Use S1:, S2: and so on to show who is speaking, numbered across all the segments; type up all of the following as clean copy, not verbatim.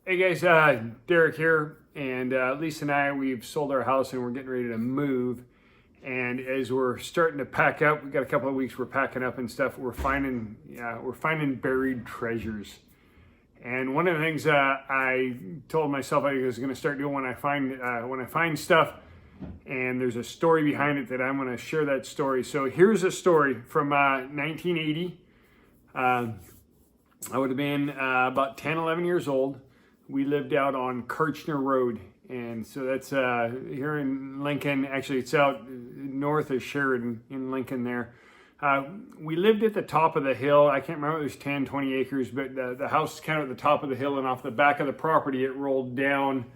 S1: Hey guys, Derek here, and Lisa and I, we've sold our house and we're getting ready to move. And as we're starting to pack up, we got a couple of weeks we're packing up and stuff. We're finding buried treasures. And one of the things I told myself I was going to start doing when I find stuff, and there's a story behind it that I'm going to share that story. So here's a story from 1980. I would have been about 10, 11 years old. We lived out on Kirchner Road, and so that's here in Lincoln. Actually, it's out north of Sheridan in Lincoln there. We lived at the top of the hill. I can't remember, it was 10, 20 acres, but the house is kind of at the top of the hill, and off the back of the property, it rolled down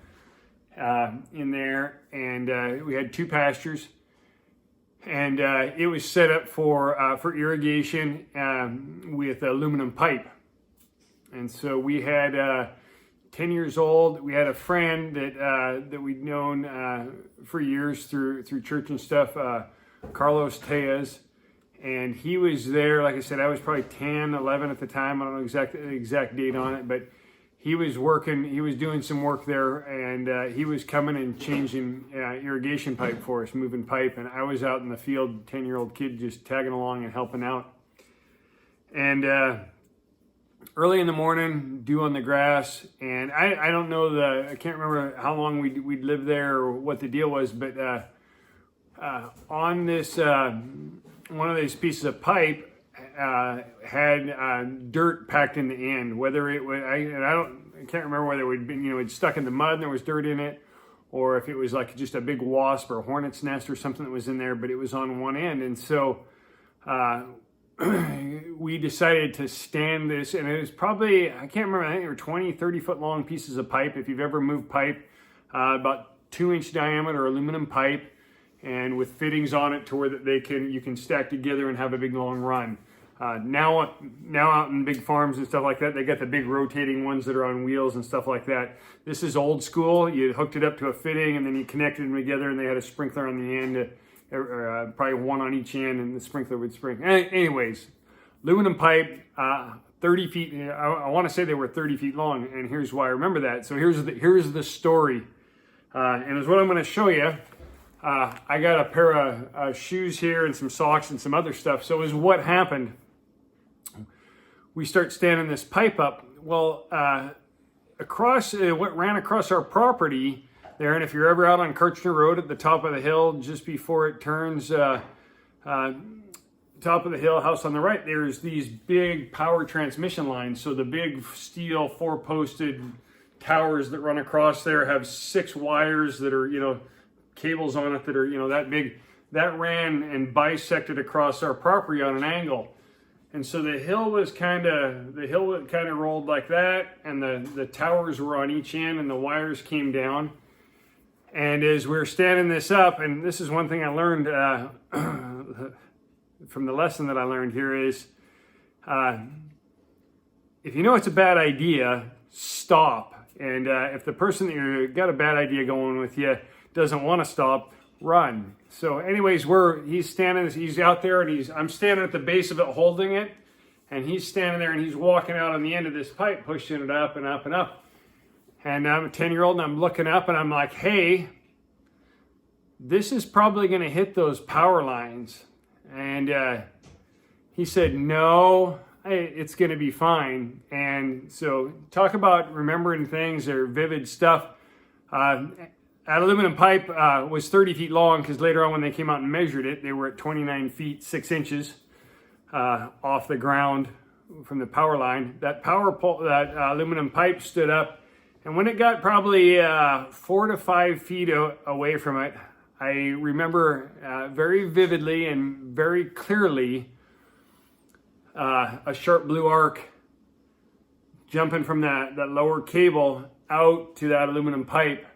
S1: in there, and we had two pastures, and it was set up for irrigation with aluminum pipe. And so we had 10 years old. We had a friend that we'd known for years through church and stuff, Carlos Tejas, and he was there. Like I said, I was probably 10, 11 at the time. I don't know the exact date on it, but he was working. He was doing some work there, and he was coming and changing irrigation pipe for us, moving pipe. And I was out in the field, 10-year-old kid, just tagging along and helping out. And early in the morning, dew on the grass, and I don't know I can't remember how long we'd lived there or what the deal was, but on this one of these pieces of pipe had dirt packed in the end. Whether it was I can't remember whether it would been it'd stuck in the mud and there was dirt in it, or if it was like just a big wasp or a hornet's nest or something that was in there, but it was on one end. And so we decided to stand this, and it was probably, I can't remember, I think they were 20, 30 foot long pieces of pipe. If you've ever moved pipe, about 2-inch diameter aluminum pipe, and with fittings on it to where that you can stack together and have a big long run. Now out in big farms and stuff like that, they got the big rotating ones that are on wheels and stuff like that. This is old school. You hooked it up to a fitting and then you connected them together, and they had a sprinkler on the end, probably one on each end, and the sprinkler would sprinkle. Anyways, aluminum pipe, 30 feet. I want to say they were 30 feet long, and here's why I remember that. So here's the story, and it's what I'm going to show you. I got a pair of shoes here and some socks and some other stuff. So is what happened. We start standing this pipe up. Well, what ran across our property there, and if you're ever out on Kirchner Road at the top of the hill, just before it turns top of the hill, house on the right, there's these big power transmission lines. So the big steel 4-posted towers that run across there have 6 wires that are, cables on it that are, that big. That ran and bisected across our property on an angle. And so the hill kind of rolled like that, and the towers were on each end, and the wires came down. And as we were standing this up, and this is one thing I learned from the lesson that I learned here is, if you know it's a bad idea, stop. And if the person that you got a bad idea going with you doesn't want to stop, run. So anyways, he's out there, and I'm standing at the base of it holding it, and he's standing there, and he's walking out on the end of this pipe, pushing it up and up and up. And I'm a 10-year-old, and I'm looking up, and I'm like, hey, this is probably going to hit those power lines. And he said, no, it's going to be fine. And so talk about remembering things or vivid stuff. That aluminum pipe was 30 feet long, because later on when they came out and measured it, they were at 29 feet 6 inches off the ground from the power line. That power pole, that aluminum pipe stood up, and when it got probably 4 to 5 feet away from it, I remember very vividly and very clearly a sharp blue arc jumping from that lower cable out to that aluminum pipe.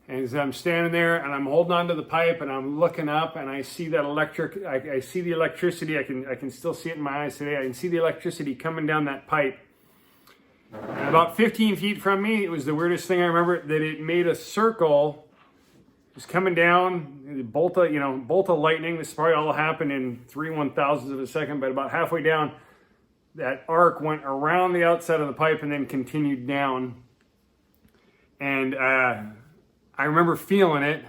S1: And as I'm standing there and I'm holding onto the pipe and I'm looking up, and I see that I see the electricity. I can still see it in my eyes today. I can see the electricity coming down that pipe. And about 15 feet from me, it was the weirdest thing I remember, that it made a circle just coming down, a bolt of lightning. This probably all happened in 3/1000 of a second, but about halfway down, that arc went around the outside of the pipe and then continued down And I remember feeling it,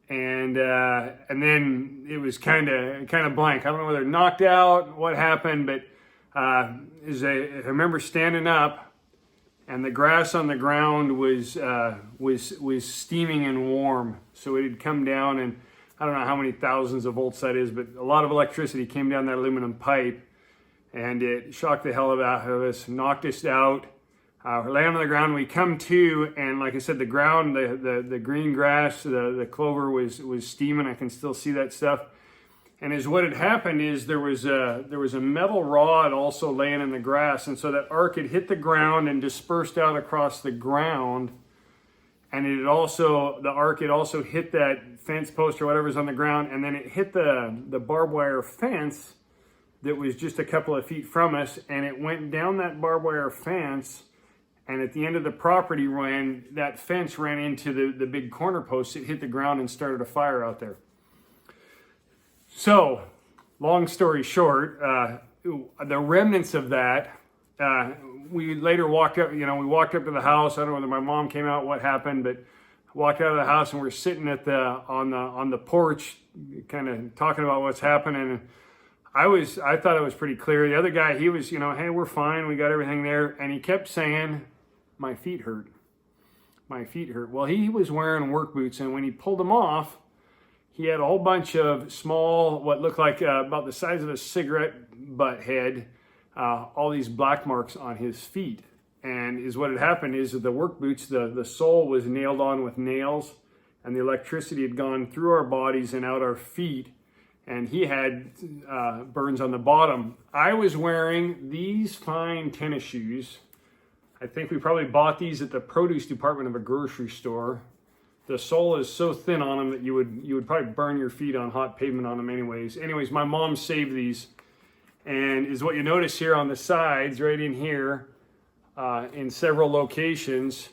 S1: and then it was kind of blank. I don't know whether it knocked out, what happened, but as I remember standing up, and the grass on the ground was steaming and warm. So it had come down, and I don't know how many thousands of volts that is, but a lot of electricity came down that aluminum pipe, and it shocked the hell out of us, knocked us out. We're laying on the ground. We come to, and like I said, the ground, the green grass, the clover was steaming. I can still see that stuff. And as what had happened is there was a metal rod also laying in the grass, and so that arc had hit the ground and dispersed out across the ground. And the arc had also hit that fence post or whatever's on the ground, and then it hit the barbed wire fence that was just a couple of feet from us, and it went down that barbed wire fence. And at the end of the property, when that fence ran into the big corner post, it hit the ground and started a fire out there. So, long story short, the remnants of that, we later walked up, we walked up to the house. I don't know whether my mom came out, what happened, but walked out of the house, and we're sitting on the porch, kind of talking about what's happening. I thought it was pretty clear. The other guy, he was, hey, we're fine. We got everything there. And he kept saying, my feet hurt. My feet hurt. Well, he was wearing work boots, and when he pulled them off, he had a whole bunch of small, what looked like about the size of a cigarette butt head, all these black marks on his feet. And what had happened is that the work boots, the sole was nailed on with nails, and the electricity had gone through our bodies and out our feet. And he had burns on the bottom. I was wearing these fine tennis shoes. I think we probably bought these at the produce department of a grocery store. The sole is so thin on them that you would probably burn your feet on hot pavement on them anyways. Anyways, my mom saved these. And is what you notice here on the sides, right in here, in several locations,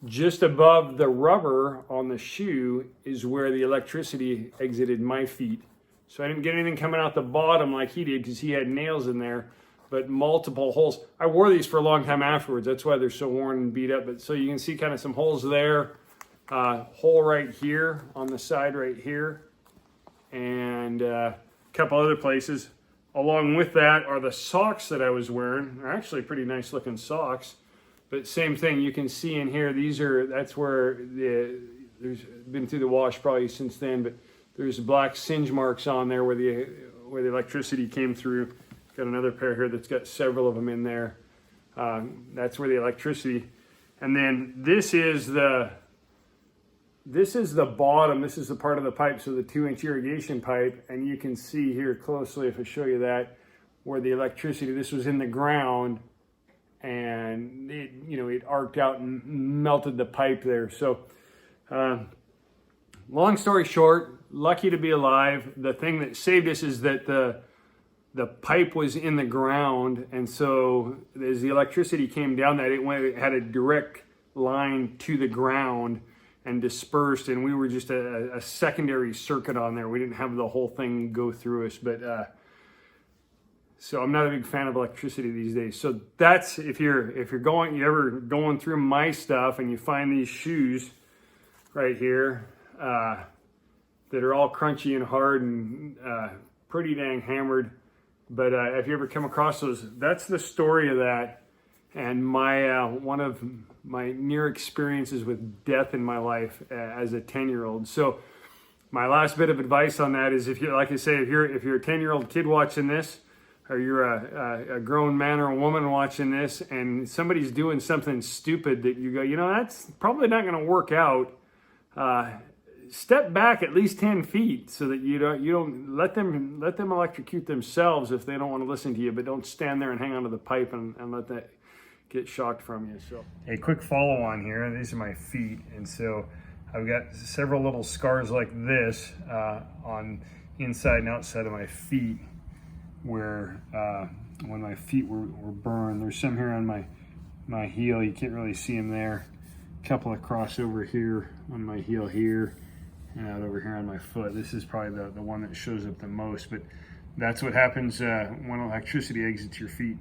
S1: just above the rubber on the shoe is where the electricity exited my feet. So I didn't get anything coming out the bottom like he did because he had nails in there, but multiple holes. I wore these for a long time afterwards. That's why they're so worn and beat up. But so you can see kind of some holes there, hole right here on the side right here, and a couple other places. Along with that are the socks that I was wearing. They're actually pretty nice looking socks, but same thing. You can see in here, that's where there's been through the wash probably since then, but there's black singe marks on there where the electricity came through. Got another pair here that's got several of them in there. That's where the electricity. And then this is the bottom. This is the part of the pipe, so the 2-inch irrigation pipe. And you can see here closely, if I show you that, where the electricity, this was in the ground, and it arced out and melted the pipe there. So, long story short, lucky to be alive. The thing that saved us is that the pipe was in the ground, and so as the electricity came down, it had a direct line to the ground and dispersed, and we were just a secondary circuit on there. We didn't have the whole thing go through us, but so I'm not a big fan of electricity these days. So that's if you're ever going through my stuff and you find these shoes right here that are all crunchy and hard and pretty dang hammered. But if you ever come across those, that's the story of that. And one of my near experiences with death in my life as a 10-year-old. So my last bit of advice on that is, if you're a 10-year-old kid watching this, or you're a grown man or a woman watching this, and somebody's doing something stupid that you go, that's probably not going to work out. Step back at least 10 feet so that you don't let them electrocute themselves if they don't want to listen to you, but don't stand there and hang onto the pipe and let that get shocked from you. So a quick follow on here. These are my feet, and so I've got several little scars like this on inside and outside of my feet where when my feet were burned. There's some here on my heel. You can't really see them there. A couple across over here on my heel here, and out over here on my foot. This is probably the one that shows up the most, but that's what happens when electricity exits your feet.